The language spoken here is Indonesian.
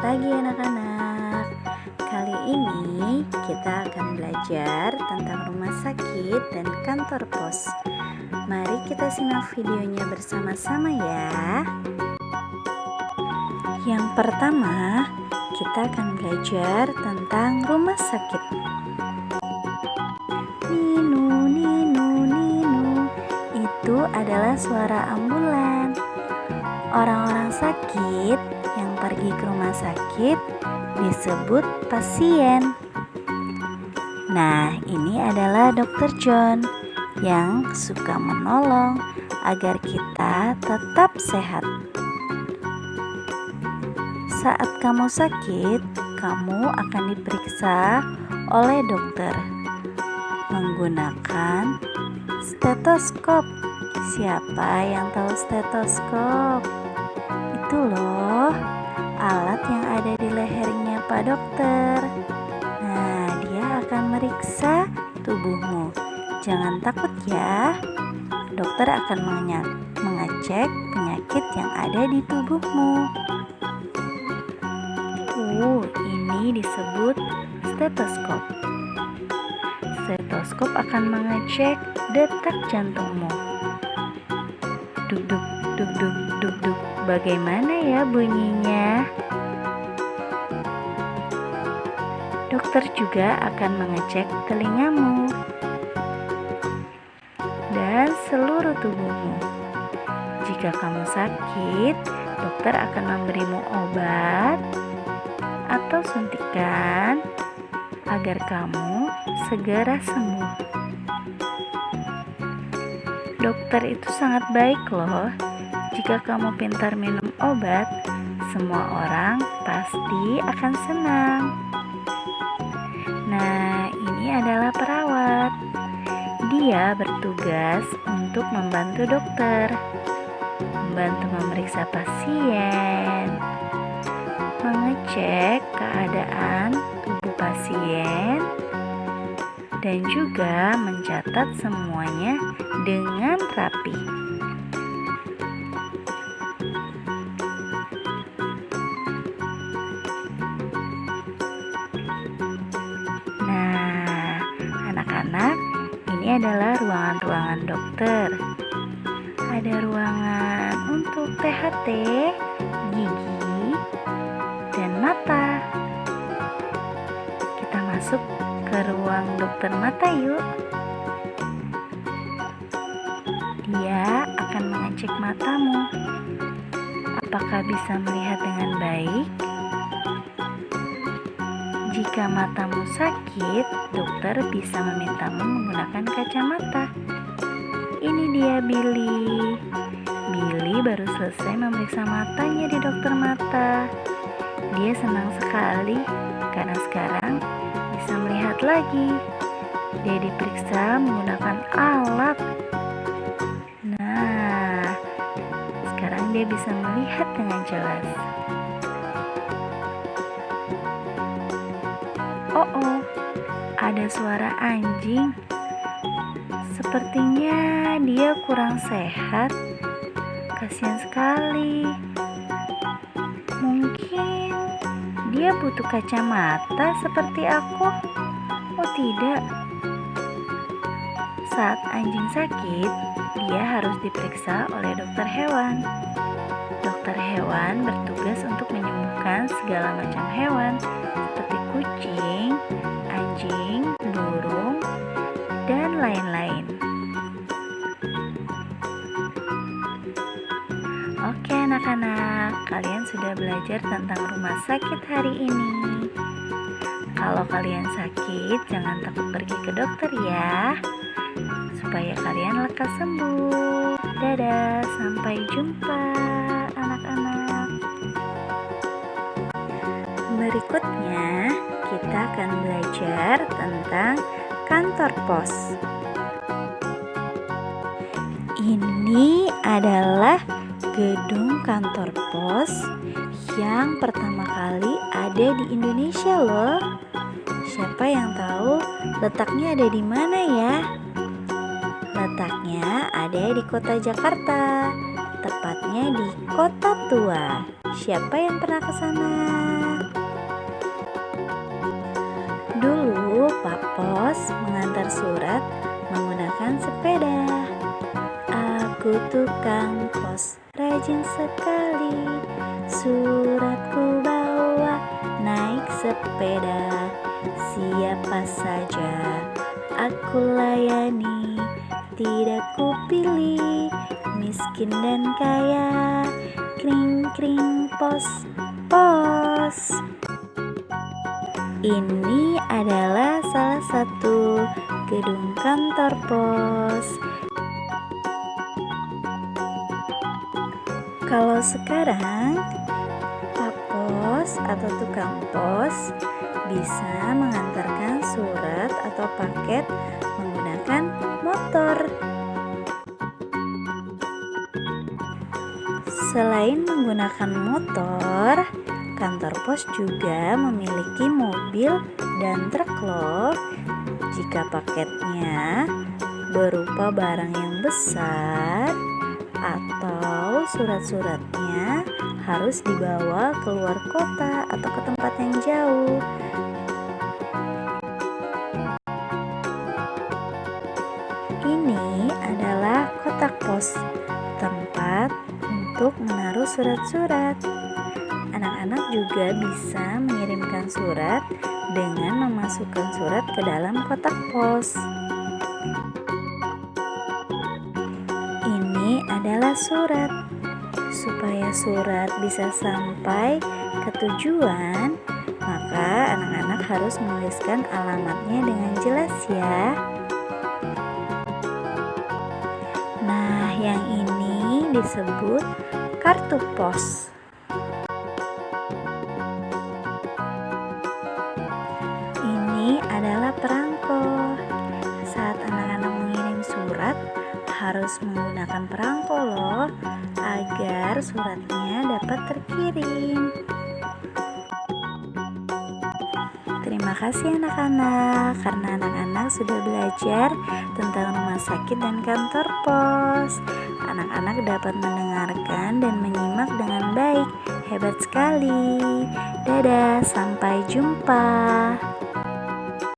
pagi anak-anak. Kali ini kita akan belajar tentang rumah sakit dan kantor pos. Mari kita simak videonya bersama-sama ya. Yang pertama, kita akan belajar tentang rumah sakit. Ninu, ninu, ninu. Itu adalah suara ambulan. Orang-orang sakit yang pergi ke rumah sakit disebut pasien. Nah, ini adalah Dokter John yang suka menolong agar kita tetap sehat. Saat kamu sakit, kamu akan diperiksa oleh dokter menggunakan stetoskop. Siapa yang tahu stetoskop? Itu loh, alat yang ada di lehernya Pak Dokter. Nah, dia akan meriksa tubuhmu. Jangan takut ya. Dokter akan mengecek penyakit yang ada di tubuhmu. Ini disebut stetoskop. Stetoskop akan mengecek detak jantungmu. Duk duk duk duk duk duk. Bagaimana ya bunyinya? Dokter juga akan mengecek telingamu dan seluruh tubuhmu. Jika kamu sakit, dokter akan memberimu obat atau suntikan agar kamu segera sembuh. Dokter itu sangat baik loh. Jika kamu pintar minum obat, semua orang pasti akan senang. Nah, ini adalah perawat. Dia bertugas untuk membantu dokter, membantu memeriksa pasien, mengecek keadaan tubuh pasien, dan juga mencatat semuanya dengan rapi. Nah, anak-anak, ini adalah ruangan-ruangan dokter. Ada ruangan untuk THT, gigi, dan mata. Kita masuk ke ruang dokter mata yuk. Dia akan mengecek matamu. Apakah bisa melihat dengan baik? Jika matamu sakit, dokter bisa memintamu menggunakan kacamata. Ini dia Billy. Billy baru selesai memeriksa matanya di dokter mata. Dia senang sekali karena sekarang bisa melihat lagi. Dia diperiksa menggunakan alat. Nah, sekarang dia bisa melihat dengan jelas. Oh, ada suara anjing. Sepertinya dia kurang sehat. Kasihan sekali. Mungkin dia butuh kacamata seperti aku. Oh tidak. Saat anjing sakit, dia harus diperiksa oleh dokter hewan. Dokter hewan bertugas untuk menyembuhkan segala macam hewan seperti kucing, anjing, burung, dan lain-lain. Oke anak-anak, kalian sudah belajar tentang rumah sakit hari ini. Kalau kalian sakit, jangan takut pergi ke dokter ya, supaya kalian lekas sembuh. Dadah, sampai jumpa anak-anak. Berikutnya, kita akan belajar tentang kantor pos. Ini adalah gedung kantor pos yang pertama kali ada di Indonesia loh. Siapa yang tahu letaknya ada di mana ya? Letaknya ada di kota Jakarta, tepatnya di Kota Tua. Siapa yang pernah ke sana? pos mengantar surat menggunakan sepeda. Aku tukang pos rajin sekali, suratku bawa naik sepeda. Siapa saja aku layani, tidak kupilih miskin dan kaya. Kring kring pos pos. Ini adalah salah satu gedung kantor pos. Kalau sekarang, Pak Pos atau tukang pos bisa mengantarkan surat atau paket menggunakan motor. Selain menggunakan motor, kantor pos juga memiliki mobil dan truk loh. Jika paketnya berupa barang yang besar atau surat-suratnya harus dibawa keluar kota atau ke tempat yang jauh. Ini adalah kotak pos, tempat untuk menaruh surat-surat. Anak-anak juga bisa mengirimkan surat dengan memasukkan surat ke dalam kotak pos. Ini adalah surat. Supaya surat bisa sampai ke tujuan, maka anak-anak harus menuliskan alamatnya dengan jelas ya. Nah, yang ini disebut kartu pos. Ini adalah perangko. Saat anak-anak mengirim surat, harus menggunakan perangko loh, agar suratnya dapat terkirim. Terima kasih anak-anak, karena anak-anak sudah belajar tentang rumah sakit dan kantor pos. Anak-anak dapat mendengarkan dan menyimak dengan baik. Hebat sekali. Dadah, sampai jumpa.